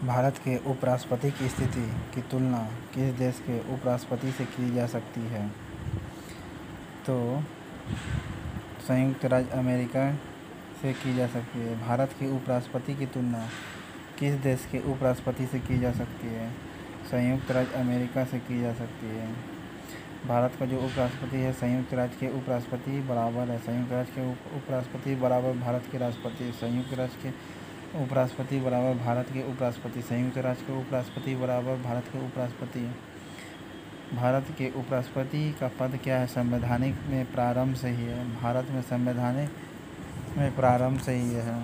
भारत के उपराष्ट्रपति की स्थिति की तुलना किस देश के उपराष्ट्रपति से की जा सकती है? तो संयुक्त राज्य अमेरिका से की जा सकती है। भारत के उपराष्ट्रपति की तुलना किस देश के उपराष्ट्रपति से की जा सकती है? संयुक्त राज्य अमेरिका से की जा सकती है। भारत का जो उपराष्ट्रपति है, संयुक्त राज्य के उपराष्ट्रपति बराबर है संयुक्त राज्य के उपराष्ट्रपति बराबर भारत के राष्ट्रपति। संयुक्त राज्य के उपराष्ट्रपति बराबर भारत के उपराष्ट्रपति। संयुक्त राज्य के उपराष्ट्रपति बराबर भारत के उपराष्ट्रपति। भारत के उपराष्ट्रपति का पद क्या है? संवैधानिक में प्रारंभ से ही है। भारत में संवैधानिक में प्रारंभ से ही है।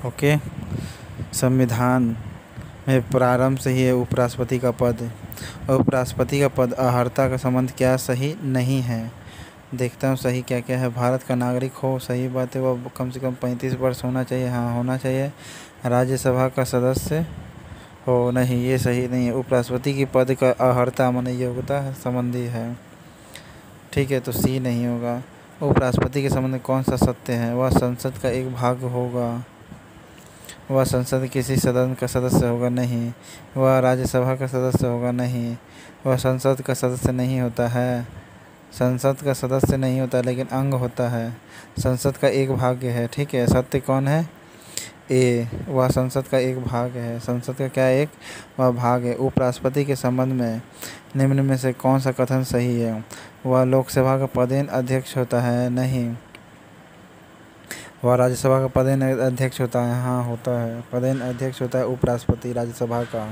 ओके, संविधान में प्रारंभ से ही है उपराष्ट्रपति का पद। और उपराष्ट्रपति का पद अर्हता का संबंध क्या सही नहीं है? देखता हूँ सही क्या क्या है। भारत का नागरिक हो, सही बात है। वह कम से कम 35 वर्ष होना चाहिए, हाँ होना चाहिए। राज्यसभा का सदस्य हो, नहीं ये सही नहीं है। उपराष्ट्रपति की पद का अर्हता माने योग्यता संबंधी है, ठीक है, तो सी नहीं होगा। उपराष्ट्रपति के संबंध में कौन सा सत्य है? वह संसद का एक भाग होगा। वह संसद किसी सदन का सदस्य होगा, नहीं। वह राज्यसभा का सदस्य होगा, नहीं। वह संसद का सदस्य नहीं होता है। संसद का सदस्य नहीं होता लेकिन अंग होता है। संसद का एक भाग है, ठीक है। सत्य कौन है? ए, वह संसद का एक भाग है। संसद का क्या एक वह भाग है। उपराष्ट्रपति के संबंध में निम्न में से कौन सा कथन सही है? वह लोकसभा का पदेन अध्यक्ष होता है, नहीं। वह राज्यसभा का पदेन अध्यक्ष होता है, हाँ होता है। पदेन अध्यक्ष होता है उपराष्ट्रपति राज्यसभा का।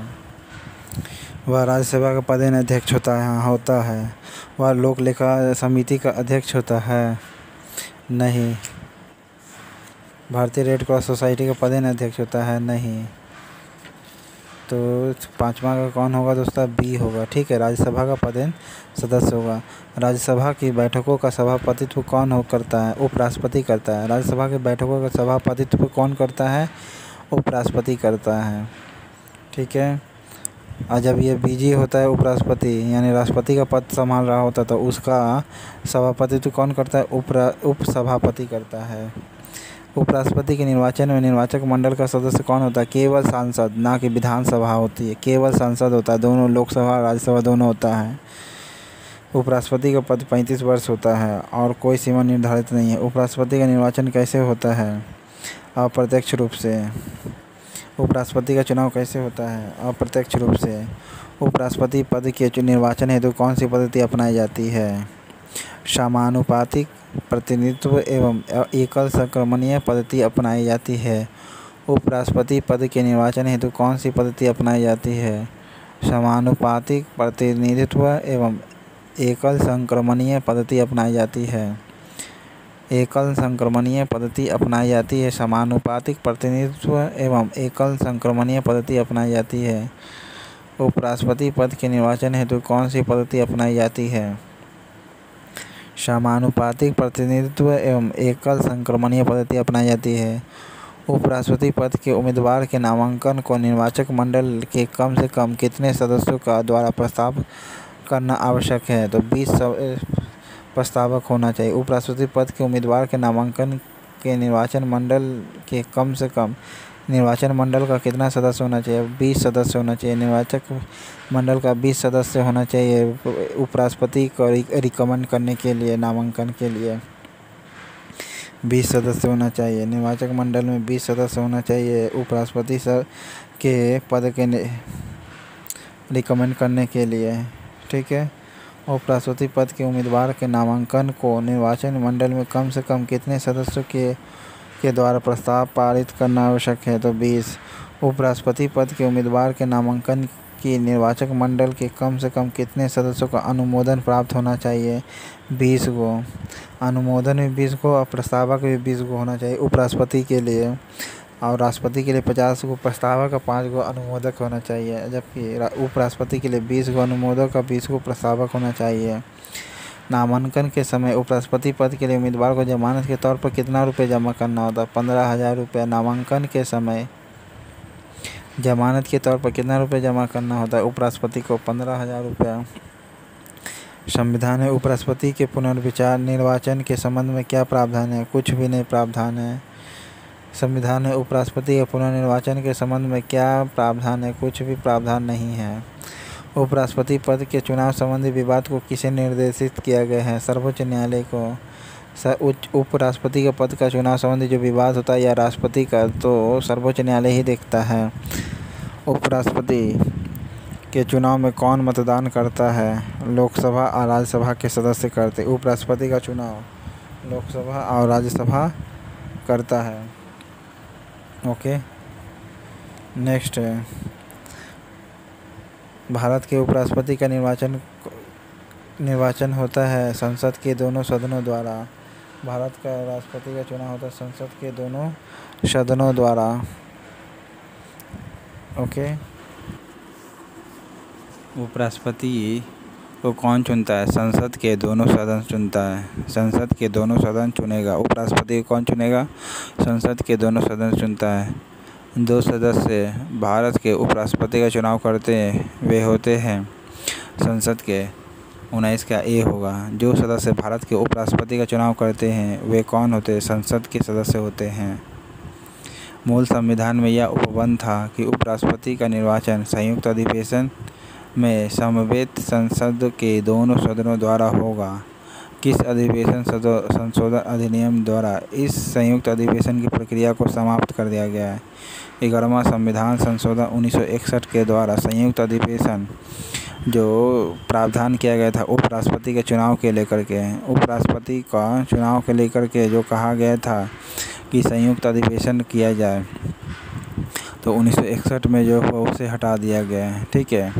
वह राज्यसभा का पदेन अध्यक्ष होता है, हाँ होता है। वह लोक लेखा समिति का अध्यक्ष होता है, नहीं। भारतीय रेड क्रॉस सोसाइटी का पदेन अध्यक्ष होता है, नहीं। तो पांचवा का कौन होगा दोस्तों? बी होगा, ठीक है। राज्यसभा का पदेन सदस्य होगा। राज्यसभा की बैठकों का सभापतित्व कौन करता है? उपराष्ट्रपति करता है। राज्यसभा की बैठकों का सभापतित्व कौन करता है? उपराष्ट्रपति करता है, ठीक है। और जब ये बीजी होता है उपराष्ट्रपति यानी राष्ट्रपति का पद संभाल रहा होता तो उसका सभापतित्व कौन करता है? उपसभापति करता है। उपराष्ट्रपति के निर्वाचन में निर्वाचक मंडल का सदस्य कौन होता है? केवल सांसद, ना कि विधानसभा होती है। केवल सांसद होता है, दोनों लोकसभा और राज्यसभा दोनों होता है। उपराष्ट्रपति का पद 35 वर्ष होता है और कोई सीमा निर्धारित नहीं है। उपराष्ट्रपति का निर्वाचन कैसे होता है? अप्रत्यक्ष रूप से। उपराष्ट्रपति का चुनाव कैसे होता है? अप्रत्यक्ष रूप से। उपराष्ट्रपति पद के निर्वाचन हेतु कौन सी पद्धति अपनाई जाती है? समानुपातिक प्रतिनिधित्व एवं एकल संक्रमणीय पद्धति अपनाई जाती है। उपराष्ट्रपति पद के निर्वाचन हेतु कौन सी पद्धति अपनाई जाती है? समानुपातिक प्रतिनिधित्व एवं एकल संक्रमणीय पद्धति अपनाई जाती है। एकल संक्रमणीय पद्धति अपनाई जाती है। समानुपातिक प्रतिनिधित्व एवं एकल संक्रमणीय पद्धति अपनाई जाती है। उपराष्ट्रपति पद के निर्वाचन हेतु कौन सी पद्धति अपनाई जाती है? समानुपातिक प्रतिनिधित्व एवं एकल संक्रमणीय पद्धति अपनाई जाती है। उपराष्ट्रपति पद के उम्मीदवार के नामांकन को निर्वाचक मंडल के कम से कम कितने सदस्यों का द्वारा प्रस्ताव करना आवश्यक है? तो 20 प्रस्तावक होना चाहिए। उपराष्ट्रपति पद के उम्मीदवार के नामांकन के निर्वाचन मंडल के कम से कम निर्वाचन मंडल का कितना सदस्य होना चाहिए? 20 सदस्य होना चाहिए। निर्वाचक मंडल का 20 सदस्य होना चाहिए उपराष्ट्रपति को रिकमेंड करने के लिए, नामांकन के लिए 20 सदस्य होना चाहिए। निर्वाचक मंडल में 20 सदस्य होना चाहिए उपराष्ट्रपति सर के पद के रिकमेंड करने के लिए, ठीक है। उपराष्ट्रपति पद के उम्मीदवार के नामांकन को निर्वाचन मंडल में कम से कम कितने सदस्यों के द्वारा प्रस्ताव पारित करना आवश्यक है? तो 20। उपराष्ट्रपति पद के उम्मीदवार के नामांकन की निर्वाचक मंडल के कम से कम कितने सदस्यों का अनुमोदन प्राप्त होना चाहिए? 20 को। अनुमोदन भी 20 को और प्रस्तावक भी 20 को होना चाहिए उपराष्ट्रपति के लिए। और राष्ट्रपति के लिए 50 को प्रस्तावक और 5 को अनुमोदक होना चाहिए, जबकि उपराष्ट्रपति के लिए 20 को अनुमोदक और 20 को प्रस्तावक होना चाहिए। नामांकन के समय उपराष्ट्रपति पद के लिए उम्मीदवार को जमानत के तौर पर कितना रुपये जमा करना होता है? 15,000 रुपये। नामांकन के समय जमानत के तौर पर कितना रुपये जमा करना होता है उपराष्ट्रपति को? 15,000 रुपये। संविधान में उपराष्ट्रपति के पुनर्विचार निर्वाचन के संबंध में क्या प्रावधान है? कुछ भी नहीं प्रावधान है। संविधान में उपराष्ट्रपति के पुनर्निर्वाचन के संबंध में क्या प्रावधान है? कुछ भी प्रावधान नहीं है। उपराष्ट्रपति पद के चुनाव संबंधी विवाद को किसे निर्देशित किया गया है? सर्वोच्च न्यायालय को। उपराष्ट्रपति के पद का चुनाव संबंधी जो विवाद होता है या राष्ट्रपति का, तो सर्वोच्च न्यायालय ही देखता है। उपराष्ट्रपति के चुनाव में कौन मतदान करता है? लोकसभा और राज्यसभा के सदस्य करते। उपराष्ट्रपति का चुनाव लोकसभा और राज्यसभा करता है। ओके, नेक्स्ट है भारत के उपराष्ट्रपति का निर्वाचन होता है संसद के दोनों सदनों द्वारा। भारत का राष्ट्रपति का चुनाव होता है संसद के दोनों सदनों द्वारा। ओके, उपराष्ट्रपति को कौन चुनता है? संसद के दोनों सदन चुनता है। संसद के दोनों सदन चुनेगा। उपराष्ट्रपति को कौन चुनेगा? संसद के दोनों सदन चुनता है। 2 सदस्य भारत के उपराष्ट्रपति का चुनाव करते वे होते हैं संसद के 19 का ए होगा। जो सदस्य भारत के उपराष्ट्रपति का चुनाव करते हैं वे कौन होते हैं? संसद के सदस्य होते हैं। मूल संविधान में यह उपबंध था कि उपराष्ट्रपति का निर्वाचन संयुक्त अधिवेशन में समवेत संसद के दोनों सदनों द्वारा होगा। किस अधिवेशन संशोधन अधिनियम द्वारा इस संयुक्त अधिवेशन की प्रक्रिया को समाप्त कर दिया गया है? 11वां संविधान संशोधन 1961 के द्वारा संयुक्त अधिवेशन जो प्रावधान किया गया था उपराष्ट्रपति के चुनाव के लेकर के, उपराष्ट्रपति का चुनाव के लेकर के जो कहा गया था कि संयुक्त अधिवेशन किया जाए, तो 1961 में जो हुआ उसे हटा दिया गया है। ठीक है,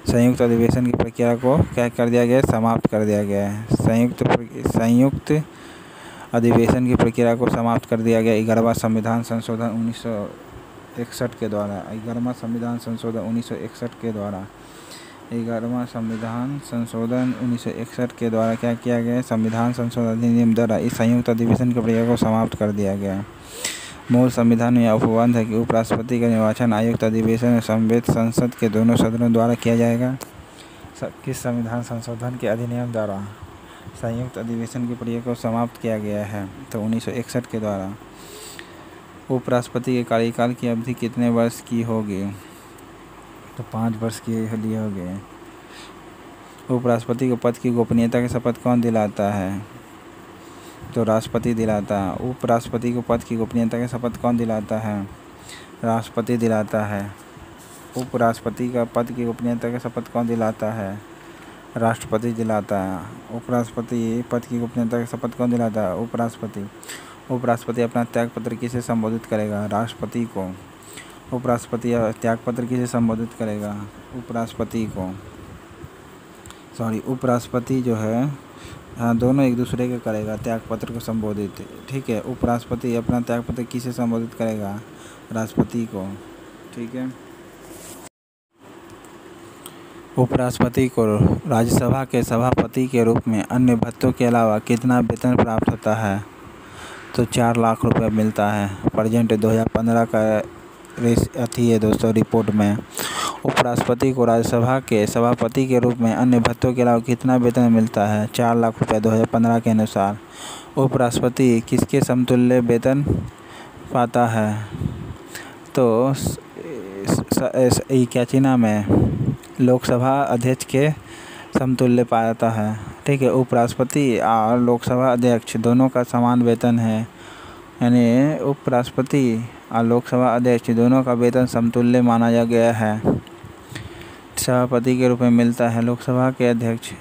संयुक्त अधिवेशन की प्रक्रिया को क्या कर दिया गया है? समाप्त कर दिया गया है। संयुक्त अधिवेशन की प्रक्रिया को समाप्त कर दिया गया 11वां संविधान संशोधन 1961 के द्वारा। 11वां संविधान संशोधन 1961 के द्वारा 11वां संविधान संशोधन 1961 के द्वारा क्या किया गया? संविधान संशोधन अधिनियम द्वारा इस संयुक्त अधिवेशन की प्रक्रिया को समाप्त कर दिया गया। मूल संविधान में यह उपबंध है कि उपराष्ट्रपति का निर्वाचन आयुक्त अधिवेशन में समवेत संसद के दोनों सदनों द्वारा किया जाएगा। किस संविधान संशोधन के अधिनियम द्वारा संयुक्त अधिवेशन की प्रक्रिया को समाप्त किया गया है? तो 1961 के द्वारा। उपराष्ट्रपति के कार्यकाल की अवधि कितने वर्ष की होगी? तो 5 वर्ष के लिए होगी। उपराष्ट्रपति को पद की गोपनीयता की शपथ कौन दिलाता है? तो राष्ट्रपति दिलाता है। उपराष्ट्रपति को पद की गोपनीयता की शपथ कौन दिलाता है? राष्ट्रपति दिलाता है। उपराष्ट्रपति का पद की गोपनीयता की शपथ कौन दिलाता है? राष्ट्रपति दिलाता है। उपराष्ट्रपति पद की गोपनीयता की शपथ कौन दिलाता है? उपराष्ट्रपति। उपराष्ट्रपति अपना त्यागपत्र किसे संबोधित करेगा? राष्ट्रपति को। उपराष्ट्रपति त्यागपत्र किसे संबोधित करेगा? उपराष्ट्रपति जो है, हाँ, दोनों एक दूसरे के करेगा त्यागपत्र को संबोधित। ठीक है, उपराष्ट्रपति अपना त्यागपत्र किसे संबोधित करेगा? राष्ट्रपति को। ठीक है, उपराष्ट्रपति को राज्यसभा के सभापति के रूप में अन्य भत्तों के अलावा कितना वेतन प्राप्त होता है? तो 4 लाख रुपये मिलता है। प्रेजेंट 2015 का है दोस्तों रिपोर्ट में। उपराष्ट्रपति को राज्यसभा के सभापति के रूप में अन्य भत्तों के अलावा कितना वेतन मिलता है? 4 लाख रुपये 2015 के अनुसार। उपराष्ट्रपति किसके समतुल्य वेतन पाता है? तो क्या चीना में लोकसभा अध्यक्ष के समतुल्य पाता है। ठीक है, उपराष्ट्रपति और लोकसभा अध्यक्ष दोनों का समान वेतन है, यानी उपराष्ट्रपति और लोकसभा अध्यक्ष दोनों का वेतन समतुल्य माना जा गया है। सभापति के रूप में मिलता है लोकसभा के अध्यक्ष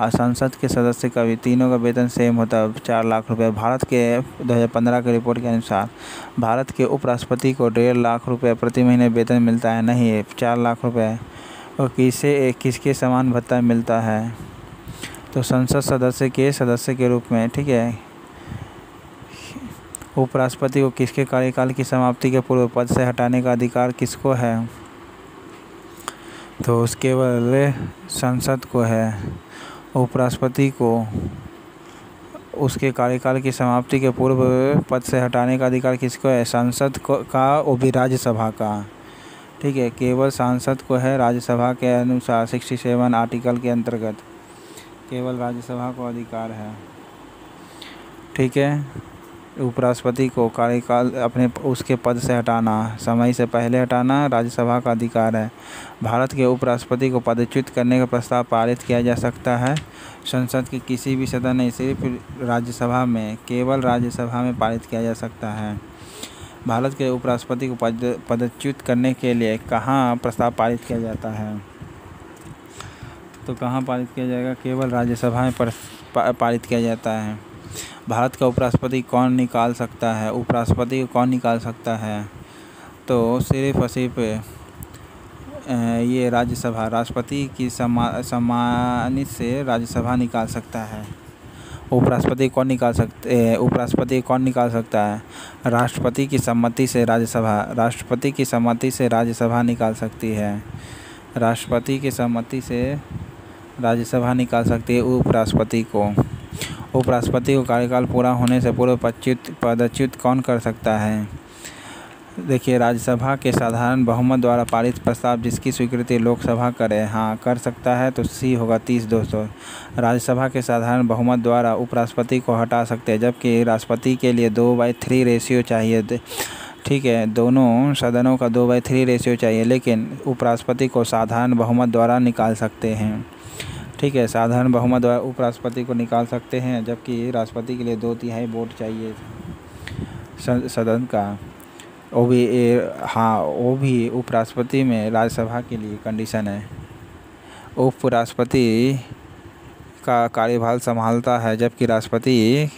और संसद के सदस्य का भी, तीनों का वेतन सेम होता है 4 लाख रुपये। भारत के 2015 के रिपोर्ट के अनुसार भारत के उपराष्ट्रपति को 1.5 लाख रुपये प्रति महीने वेतन मिलता है, नहीं 4 लाख रुपये। और किसके समान भत्ता मिलता है? तो संसद सदस्य के रूप में। ठीक है, उपराष्ट्रपति को किसके कार्यकाल की समाप्ति के पूर्व पद से हटाने का अधिकार किसको है? तो केवल संसद को है। उपराष्ट्रपति को उसके कार्यकाल की समाप्ति के पूर्व पद से हटाने का अधिकार किसको है? संसद को का, वो भी राज्यसभा का। ठीक है, केवल सांसद को है। राज्यसभा के अनुसार 67 आर्टिकल के अंतर्गत केवल राज्यसभा को अधिकार है। ठीक है, उपराष्ट्रपति को कार्यकाल अपने उसके पद से हटाना, समय से पहले हटाना राज्यसभा का अधिकार है। भारत के उपराष्ट्रपति को पदच्युत करने का प्रस्ताव पारित किया जा सकता है। संसद के किसी भी सदन नहीं, सिर्फ राज्यसभा में, केवल राज्यसभा में पारित किया जा सकता है। भारत के उपराष्ट्रपति को पदच्युत करने के लिए कहाँ प्रस्ताव पारित किया जाता है? तो कहाँ पारित किया जाएगा? केवल राज्यसभा में पारित किया जाता है। भारत का उपराष्ट्रपति कौन निकाल सकता है? उपराष्ट्रपति को कौन निकाल सकता है? तो सिर्फ और सिर्फ ये राज्यसभा, राष्ट्रपति की सम्मानित से राज्यसभा निकाल सकता है। उपराष्ट्रपति कौन निकाल सकता है? राष्ट्रपति की सम्मति से राज्यसभा, राष्ट्रपति की सम्मति से राज्यसभा निकाल सकती है। राष्ट्रपति की सम्मति से राज्यसभा निकाल सकती है उपराष्ट्रपति को। उपराष्ट्रपति को कार्यकाल पूरा होने से पूर्व पदच्युत कौन कर सकता है? देखिए, राज्यसभा के साधारण बहुमत द्वारा पारित प्रस्ताव जिसकी स्वीकृति लोकसभा करे, हाँ कर सकता है, तो सी होगा 30-200। राज्यसभा के साधारण बहुमत द्वारा उपराष्ट्रपति को हटा सकते हैं, जबकि राष्ट्रपति के लिए 2/3 रेशियो चाहिए। ठीक है, दोनों सदनों का 2/3 रेशियो चाहिए, लेकिन उपराष्ट्रपति को साधारण बहुमत द्वारा निकाल सकते हैं। ठीक है, साधारण बहुमत द्वारा उपराष्ट्रपति को निकाल सकते हैं, जबकि राष्ट्रपति के लिए 2/3 वोट चाहिए सदन का। वो भी उपराष्ट्रपति में राज्यसभा के लिए कंडीशन है। उपराष्ट्रपति का कार्यभार संभालता है, जबकि राष्ट्रपति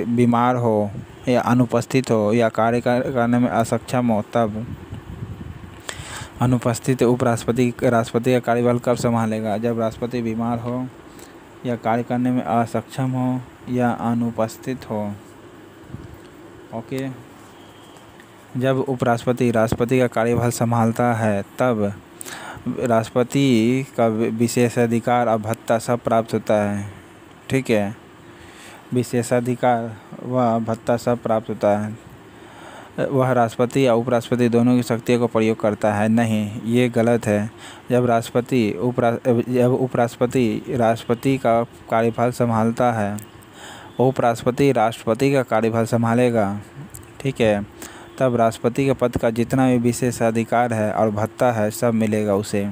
बीमार हो या अनुपस्थित हो या कार्य करने में असक्षम हो तब अनुपस्थित राष्ट्रपति का कार्यभार कब संभालेगा? जब राष्ट्रपति बीमार हो या कार्य करने में असक्षम हो या अनुपस्थित हो। ओके, जब उपराष्ट्रपति राष्ट्रपति का कार्यभार संभालता है तब राष्ट्रपति का विशेषाधिकार और भत्ता सब प्राप्त होता है। ठीक है, विशेषाधिकार व भत्ता सब प्राप्त होता है। वह राष्ट्रपति या उपराष्ट्रपति दोनों की शक्तियों का प्रयोग करता है? नहीं, ये गलत है। जब उपराष्ट्रपति राष्ट्रपति का कार्यभार संभालता है, उपराष्ट्रपति राष्ट्रपति का कार्यभार संभालेगा। ठीक है, तब राष्ट्रपति के पद का जितना भी विशेषाधिकार है और भत्ता है सब मिलेगा उसे।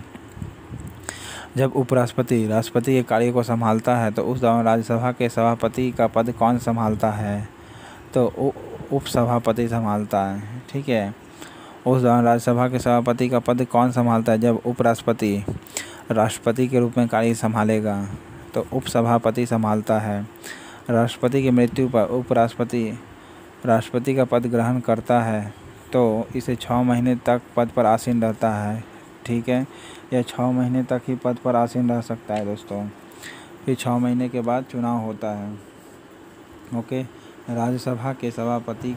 जब उपराष्ट्रपति राष्ट्रपति के कार्य को संभालता है तो उस दौरान राज्यसभा के सभापति का पद कौन संभालता है? तो उपसभापति संभालता है। ठीक है, उस दौरान राज्यसभा के सभापति का पद कौन संभालता है? जब उपराष्ट्रपति राष्ट्रपति के रूप में कार्य संभालेगा तो उपसभापति संभालता है। राष्ट्रपति की मृत्यु पर उपराष्ट्रपति राष्ट्रपति का पद ग्रहण करता है तो इसे 6 महीने तक पद पर आसीन रहता है। ठीक है, यह 6 महीने तक ही पद पर आसीन रह सकता है दोस्तों। फिर 6 महीने के बाद चुनाव होता है। ओके, राज्यसभा के सभापति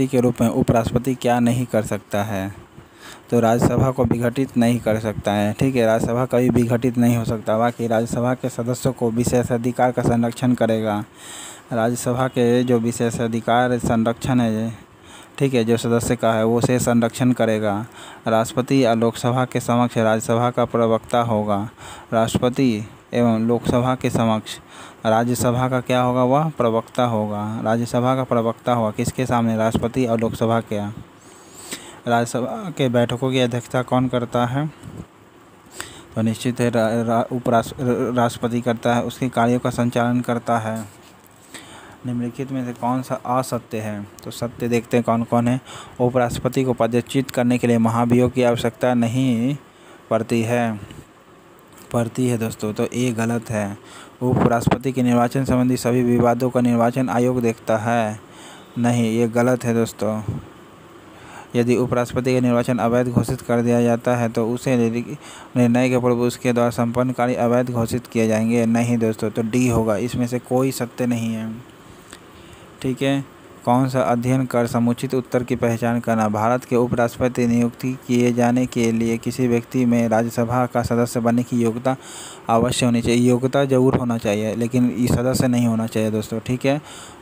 के रूप में उपराष्ट्रपति क्या नहीं कर सकता है? तो राज्यसभा को विघटित नहीं कर सकता है। ठीक है, राज्यसभा कभी विघटित नहीं हो सकता। बाकी राज्यसभा के सदस्यों को विशेषाधिकार का संरक्षण करेगा। राज्यसभा के जो विशेषाधिकार संरक्षण है, ठीक है, जो सदस्य का है वो से संरक्षण करेगा। राष्ट्रपति या लोकसभा के समक्ष राज्यसभा का प्रवक्ता होगा। राष्ट्रपति एवं लोकसभा के समक्ष राज्यसभा का क्या होगा? वह प्रवक्ता होगा। राज्यसभा का प्रवक्ता होगा किसके सामने? राष्ट्रपति और लोकसभा के। राज्यसभा के बैठकों की अध्यक्षता कौन करता है? तो निश्चित है राष्ट्रपति करता है। उसके कार्यों का संचालन करता है। निम्नलिखित में से कौन सा असत्य है? तो सत्य देखते हैं कौन कौन है। उपराष्ट्रपति को पदच्युत करने के लिए महाभियोग की आवश्यकता नहीं पड़ती है दोस्तों, तो ये गलत है। उपराष्ट्रपति के निर्वाचन संबंधी सभी विवादों का निर्वाचन आयोग देखता है? नहीं, ये गलत है दोस्तों। यदि उपराष्ट्रपति का निर्वाचन अवैध घोषित कर दिया जाता है तो उसे निर्णय के पूर्व उसके द्वारा संपन्न कार्य अवैध घोषित किए जाएंगे? नहीं दोस्तों, तो डी होगा। इसमें से कोई सत्य नहीं है। ठीक है, कौन सा अध्ययन कर समुचित उत्तर की पहचान करना? भारत के उपराष्ट्रपति नियुक्ति किए जाने के लिए किसी व्यक्ति में राज्यसभा का सदस्य बनने की योग्यता अवश्य होनी चाहिए। योग्यता जरूर होना चाहिए, लेकिन ये सदस्य नहीं होना चाहिए दोस्तों। ठीक है,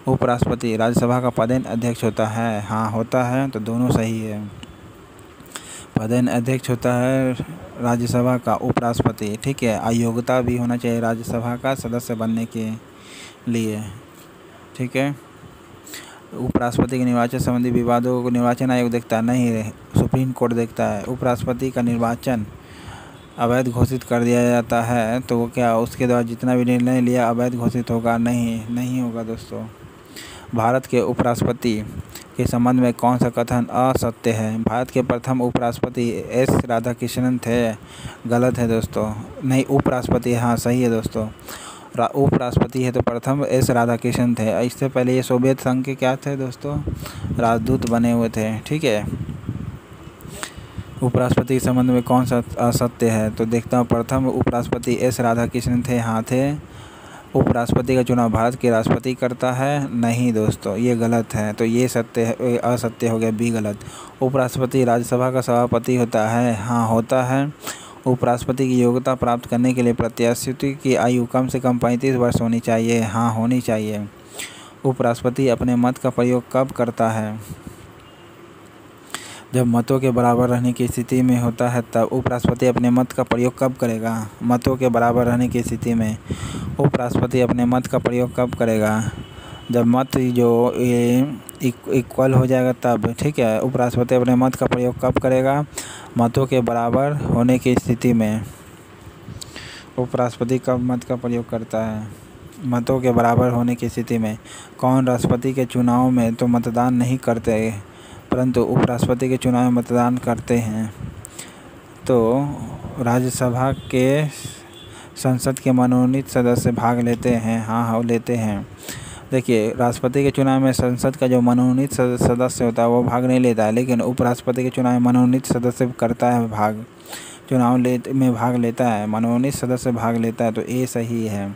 उपराष्ट्रपति राज्यसभा का पदेन अध्यक्ष होता है? हाँ होता है, तो दोनों सही है। पदेन अध्यक्ष होता है राज्यसभा का उपराष्ट्रपति। ठीक है, अयोग्यता भी होना चाहिए राज्यसभा का सदस्य बनने के लिए। ठीक है। उपराष्ट्रपति के निर्वाचन संबंधी विवादों को निर्वाचन आयोग देखता नहीं, सुप्रीम कोर्ट देखता है। उपराष्ट्रपति का निर्वाचन अवैध घोषित कर दिया जाता है तो वो क्या उसके द्वारा जितना भी निर्णय लिया अवैध घोषित होगा? नहीं होगा दोस्तों। भारत के उपराष्ट्रपति के संबंध में कौन सा कथन असत्य है? भारत के प्रथम उपराष्ट्रपति एस राधाकृष्णन थे। गलत है दोस्तों। नहीं, उपराष्ट्रपति, हाँ सही है दोस्तों। उपराष्ट्रपति है तो प्रथम एस राधाकृष्णन थे। इससे पहले ये सोवियत संघ के क्या थे दोस्तों? राजदूत बने हुए थे। ठीक है। उपराष्ट्रपति के संबंध में कौन सा असत्य है? तो देखता हूँ, प्रथम उपराष्ट्रपति एस राधाकृष्णन थे, हाँ थे। उपराष्ट्रपति का चुनाव भारत के राष्ट्रपति करता है? नहीं दोस्तों, ये गलत है। तो ये सत्य है, असत्य हो गया, बी गलत। उपराष्ट्रपति राज्यसभा का सभापति होता है? हाँ होता है। उपराष्ट्रपति की योग्यता प्राप्त करने के लिए प्रत्याशी की आयु कम से कम 35 वर्ष होनी चाहिए? हाँ होनी चाहिए। उपराष्ट्रपति अपने मत का प्रयोग कब करता है? जब मतों के बराबर रहने की स्थिति में होता है तब उपराष्ट्रपति अपने मत का प्रयोग कब करेगा? मतों के बराबर रहने की स्थिति में उपराष्ट्रपति अपने मत का प्रयोग कब करेगा? जब मत जो इक्वल हो जाएगा तब। ठीक है। उपराष्ट्रपति अपने मत का प्रयोग कब करेगा? मतों के बराबर होने की स्थिति में। उपराष्ट्रपति कब मत का प्रयोग करता है? मतों के बराबर होने की स्थिति में। कौन राष्ट्रपति के चुनाव में तो मतदान नहीं करते परंतु उपराष्ट्रपति के चुनाव में मतदान करते हैं? तो राज्यसभा के संसद के मनोनीत सदस्य भाग लेते हैं? हाँ लेते हैं। देखिए, राष्ट्रपति के चुनाव में संसद का जो मनोनीत सदस्य होता है वो भाग नहीं लेता है, लेकिन उपराष्ट्रपति के चुनाव में मनोनीत सदस्य करता है भाग, में भाग लेता है, मनोनीत सदस्य भाग लेता है। तो ये सही है।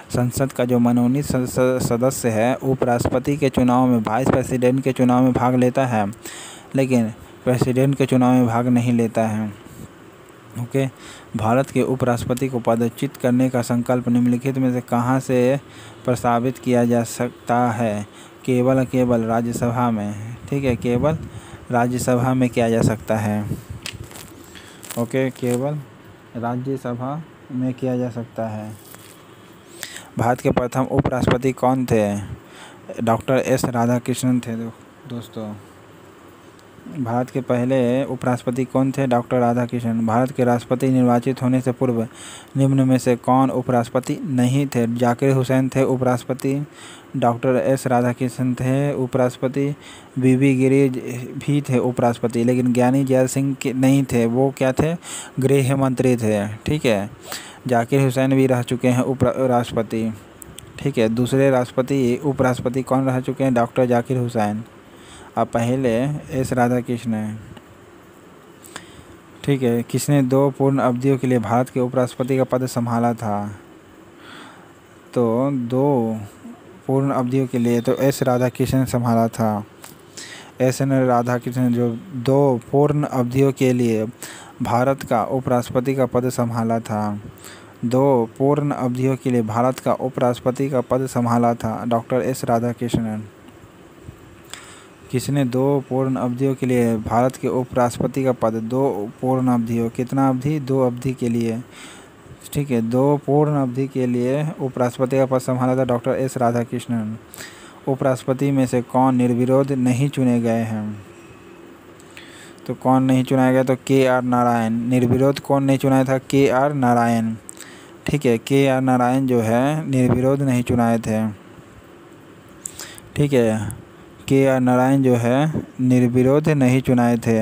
संसद का जो मनोनीत सदस्य है उपराष्ट्रपति के चुनाव में, वाइस प्रेसिडेंट के चुनाव में भाग लेता है, लेकिन प्रेसिडेंट के चुनाव में भाग नहीं लेता है। ओके। भारत के उपराष्ट्रपति को पदच्युत करने का संकल्प निम्नलिखित में से कहाँ से प्रस्तावित किया जा सकता है? केवल राज्यसभा में। ठीक है, केवल राज्यसभा में किया जा सकता है। ओके, केवल राज्यसभा में किया जा सकता है। भारत के प्रथम उपराष्ट्रपति कौन थे? डॉक्टर एस राधाकृष्णन थे दोस्तों। भारत के पहले उपराष्ट्रपति कौन थे? डॉक्टर राधाकृष्णन। भारत के राष्ट्रपति निर्वाचित होने से पूर्व निम्न में से कौन उपराष्ट्रपति नहीं थे? जाकिर हुसैन थे उपराष्ट्रपति, डॉक्टर एस राधाकृष्णन थे उपराष्ट्रपति, बीबी गिरी भी थे उपराष्ट्रपति, लेकिन ज्ञानी जैल सिंह नहीं थे। वो क्या थे? गृह मंत्री थे। ठीक है। जाकिर हुसैन भी रह चुके हैं उपराष्ट्रपति। ठीक है। दूसरे राष्ट्रपति उपराष्ट्रपति कौन रह चुके हैं? डॉक्टर जाकिर हुसैन। अब पहले एस राधाकृष्णन। ठीक है। किसने 2 पूर्ण अवधियों के लिए भारत के उपराष्ट्रपति का पद संभाला था? तो 2 पूर्ण अवधियों के लिए तो एस राधाकृष्णन संभाला था। एस राधाकृष्णन जो 2 पूर्ण अवधियों के लिए भारत का उपराष्ट्रपति का पद संभाला था। 2 पूर्ण अवधियों के लिए भारत का उपराष्ट्रपति का पद संभाला था डॉक्टर एस राधाकृष्णन। किसने 2 पूर्ण अवधियों के लिए भारत के उपराष्ट्रपति का पद, 2 पूर्ण अवधियों, कितना अवधि? 2 अवधि के लिए। ठीक है। 2 पूर्ण अवधि के लिए उपराष्ट्रपति का पद संभाला था डॉक्टर एस राधाकृष्णन। उपराष्ट्रपति में से कौन निर्विरोध नहीं चुने गए हैं? तो कौन नहीं चुनाया गया? तो KR नारायण। निर्विरोध कौन नहीं चुनाया था? KR नारायण। ठीक है। KR नारायण जो है निर्विरोध नहीं चुनाए थे। ठीक है। KR नारायण जो है निर्विरोध नहीं चुनाए थे।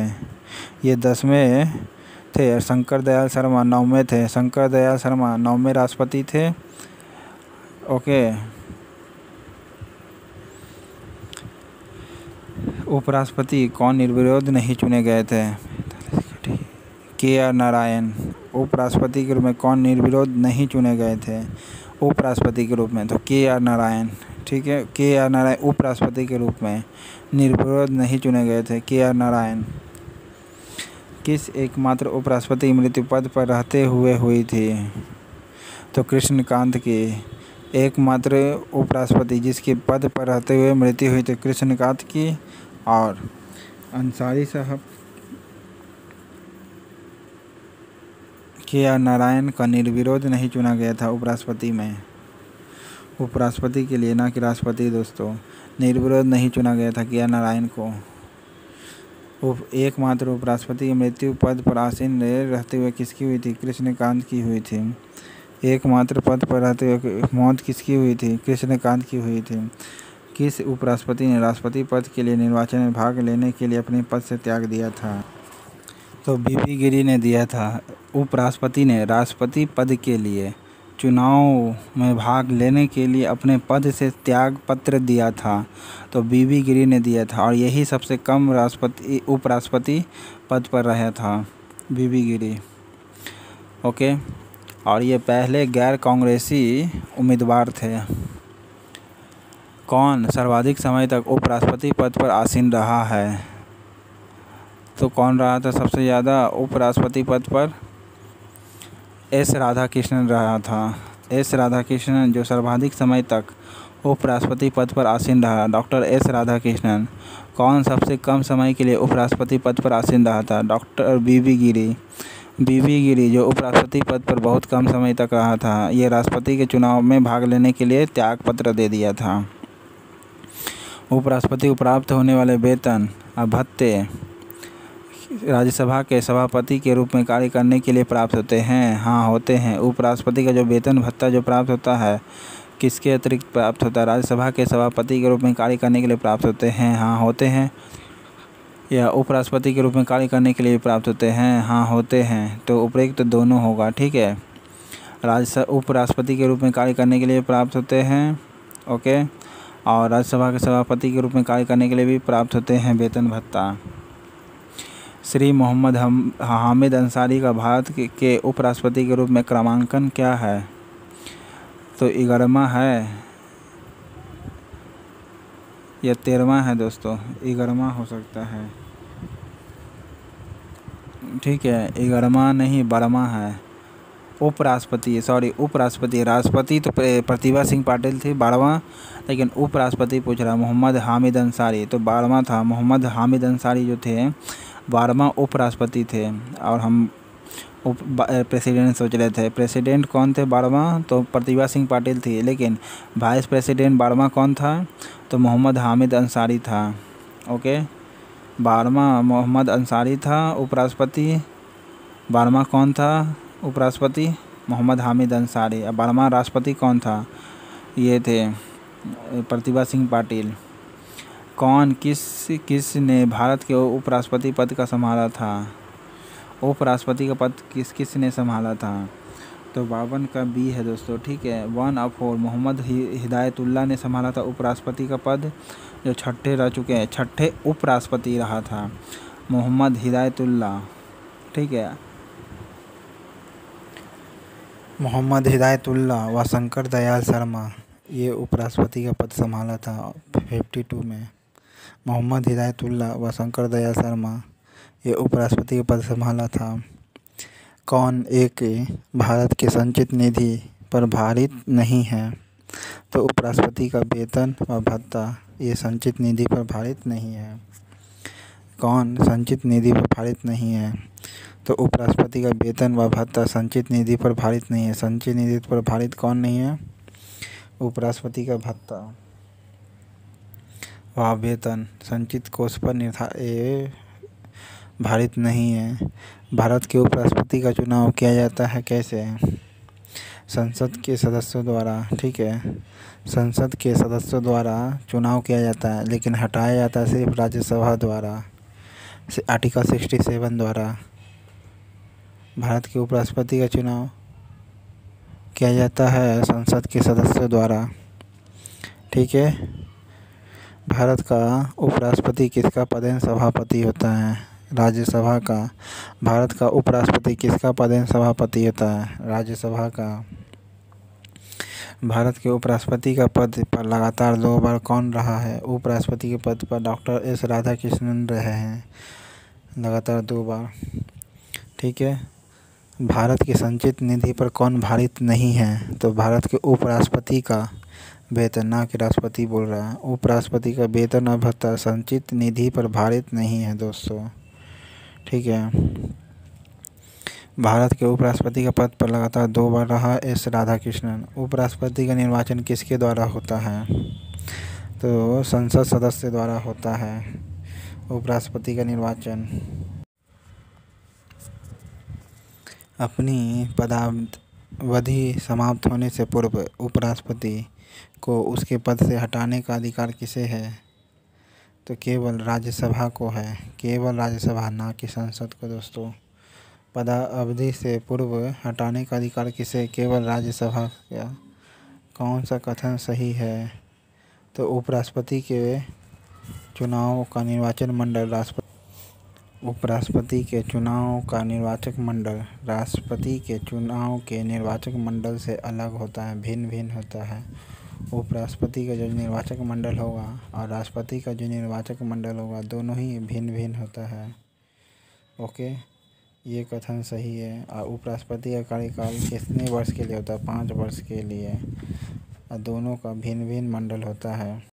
ये 10वें थे। शंकर दयाल शर्मा 9वें थे। शंकर दयाल शर्मा 9वें राष्ट्रपति थे। ओके। उपराष्ट्रपति कौन निर्विरोध नहीं चुने गए थे? KR नारायण। उपराष्ट्रपति के रूप में कौन निर्विरोध नहीं चुने गए थे उपराष्ट्रपति के रूप में? तो KR नारायण। ठीक है। KR नारायण उपराष्ट्रपति के रूप में निर्विरोध नहीं चुने गए थे। KR नारायण। किस एकमात्र उपराष्ट्रपति की मृत्यु पद पर रहते हुए हुई थी? तो कृष्णकांत की। एकमात्र उपराष्ट्रपति जिसके पद पर रहते हुए मृत्यु हुई थी कृष्णकांत की। और अंसारी साहब, KR नारायण का निर्विरोध नहीं चुना गया था उपराष्ट्रपति में। उपराष्ट्रपति के लिए, ना कि राष्ट्रपति दोस्तों। निर्विरोध नहीं चुना गया था के नारायण को। एकमात्र उपराष्ट्रपति की मृत्यु पद पर आसीन रहते हुए किसकी हुई थी? कृष्णकांत की हुई थी। एकमात्र पद पर रहते हुए मौत किसकी हुई थी? कृष्णकांत की हुई थी। किस उपराष्ट्रपति ने राष्ट्रपति पद के लिए निर्वाचन में भाग लेने के लिए अपने पद से त्याग दिया था? तो बीबी गिरी ने दिया था। उपराष्ट्रपति ने राष्ट्रपति पद के लिए चुनाव में भाग लेने के लिए अपने पद से त्याग पत्र दिया था, तो बीबी गिरी ने दिया था। और यही सबसे कम उपराष्ट्रपति पद पर रहा था, बीबी गिरी। ओके, और ये पहले गैर कांग्रेसी उम्मीदवार थे। कौन सर्वाधिक समय तक उपराष्ट्रपति पद पर आसीन रहा है? तो कौन रहा था सबसे ज़्यादा उपराष्ट्रपति पद पर? एस राधाकृष्णन रहा था। एस राधाकृष्णन जो सर्वाधिक समय तक उपराष्ट्रपति पद पर आसीन रहा, डॉक्टर एस राधाकृष्णन। कौन सबसे कम समय के लिए उपराष्ट्रपति पद पर आसीन रहा था? डॉक्टर बीबी गिरी। बीबी गिरी जो उपराष्ट्रपति पद पर बहुत कम समय तक रहा था, ये राष्ट्रपति के चुनाव में भाग लेने के लिए त्याग पत्र दे दिया था। उपराष्ट्रपति को प्राप्त होने वाले वेतन और भत्ते राज्यसभा के सभापति के रूप में कार्य करने के लिए प्राप्त होते हैं। हाँ, होते हैं। उपराष्ट्रपति का जो वेतन भत्ता जो प्राप्त होता है, किसके अतिरिक्त प्राप्त होता है? राज्यसभा के सभापति के रूप में कार्य करने के लिए प्राप्त होते हैं। हाँ, होते हैं। या उपराष्ट्रपति के रूप में कार्य करने के लिए प्राप्त होते हैं। हाँ, होते हैं। तो उपयुक्त तो दोनों होगा, ठीक है। उपराष्ट्रपति के रूप में कार्य करने के लिए प्राप्त होते हैं, ओके, और राज्यसभा के सभापति के रूप में कार्य करने के लिए भी प्राप्त होते हैं वेतन भत्ता। श्री मोहम्मद हामिद अंसारी का भारत के उपराष्ट्रपति के रूप में क्रमांकन क्या है? तो 11वां है या 13वां है दोस्तों? 11वां हो सकता है, ठीक है। 11वां नहीं, 12वां है। उपराष्ट्रपति। राष्ट्रपति तो प्रतिभा सिंह पाटिल थी, 12वां। लेकिन उपराष्ट्रपति पूछ रहा मोहम्मद हामिद अंसारी, तो 12वां था। मोहम्मद हामिद अंसारी जो थे 12वां उपराष्ट्रपति थे। और हम प्रेसिडेंट सोच रहे थे। प्रेसिडेंट कौन थे 12वां? तो प्रतिभा सिंह पाटिल थी। लेकिन वाइस प्रेसिडेंट 12वां कौन था? तो मोहम्मद हामिद अंसारी था। ओके, 12वां मोहम्मद अंसारी था उपराष्ट्रपति। 12वां कौन था उपराष्ट्रपति? मोहम्मद हामिद अंसारी। अब 12वां राष्ट्रपति कौन था? ये थे प्रतिभा सिंह पाटिल। किस ने भारत के उपराष्ट्रपति पद का संभाला था? उपराष्ट्रपति का पद किस ने संभाला था? तो 52 का बी है दोस्तों, ठीक है। 1 of 4 मोहम्मद हिदायतुल्लाह ने संभाला था उपराष्ट्रपति का पद, जो छठे रह चुके हैं। छठे उपराष्ट्रपति रहा था मोहम्मद हिदायतुल्लाह, ठीक है। मोहम्मद हिदायतुल्लाह व शंकर दयाल शर्मा, ये उपराष्ट्रपति का पद संभाला था 52 में। मोहम्मद हिदायतुल्लाह व शंकर दयाल शर्मा, ये उपराष्ट्रपति का पद संभाला था। कौन एक भारत के संचित निधि पर भारित नहीं है? तो उपराष्ट्रपति का वेतन व भत्ता ये संचित निधि पर भारित नहीं है। कौन संचित निधि पर भारित नहीं है? तो उपराष्ट्रपति का वेतन व भत्ता संचित निधि पर भारित नहीं है। संचित निधि पर भारित कौन नहीं है? उपराष्ट्रपति का भत्ता व वेतन संचित कोष पर भारित नहीं है। भारत के उपराष्ट्रपति का चुनाव किया जाता है कैसे? संसद के सदस्यों द्वारा, ठीक है। संसद के सदस्यों द्वारा चुनाव किया जाता है, लेकिन हटाया जाता है सिर्फ राज्यसभा द्वारा, आर्टिकल 67 द्वारा। भारत के उपराष्ट्रपति का चुनाव किया जाता है संसद के सदस्यों द्वारा, ठीक है। भारत का उपराष्ट्रपति किसका पदेन सभापति होता है? राज्यसभा का। भारत का उपराष्ट्रपति किसका पदेन सभापति होता है? राज्यसभा का। भारत के उपराष्ट्रपति का पद पर लगातार 2 बार कौन रहा है? उपराष्ट्रपति के पद पर डॉक्टर एस राधाकृष्णन रहे हैं लगातार 2 बार, ठीक है। भारत की संचित निधि पर कौन भारित नहीं है? तो भारत के उपराष्ट्रपति का वेतन, ना कि राष्ट्रपति बोल रहा है। उपराष्ट्रपति का वेतन और भत्ता संचित निधि पर भारित नहीं है दोस्तों, ठीक है। भारत के उपराष्ट्रपति का पद पर लगातार 2 बार रहा एस राधाकृष्णन। उपराष्ट्रपति का निर्वाचन किसके द्वारा होता है? तो संसद सदस्य द्वारा होता है उपराष्ट्रपति का निर्वाचन। अपनी पदावधि समाप्त होने से पूर्व उपराष्ट्रपति को उसके पद से हटाने का अधिकार किसे है? तो केवल राज्यसभा को है, केवल राज्यसभा, ना कि संसद को दोस्तों। पदावधि से पूर्व हटाने का अधिकार किसे? केवल राज्यसभा का। कौन सा कथन सही है? तो उपराष्ट्रपति के चुनाव का निर्वाचन मंडल उपराष्ट्रपति के चुनाव का निर्वाचक मंडल राष्ट्रपति के चुनाव के निर्वाचक मंडल से अलग होता है, भिन्न भिन्न होता है। उपराष्ट्रपति का जो निर्वाचक मंडल होगा और राष्ट्रपति का जो निर्वाचक मंडल होगा, दोनों ही भिन्न भिन्न होता है। ओके, ये कथन सही है। और उपराष्ट्रपति का कार्यकाल कितने वर्ष के लिए होता है? 5 वर्ष के लिए। और दोनों का भिन्न भिन्न मंडल होता है।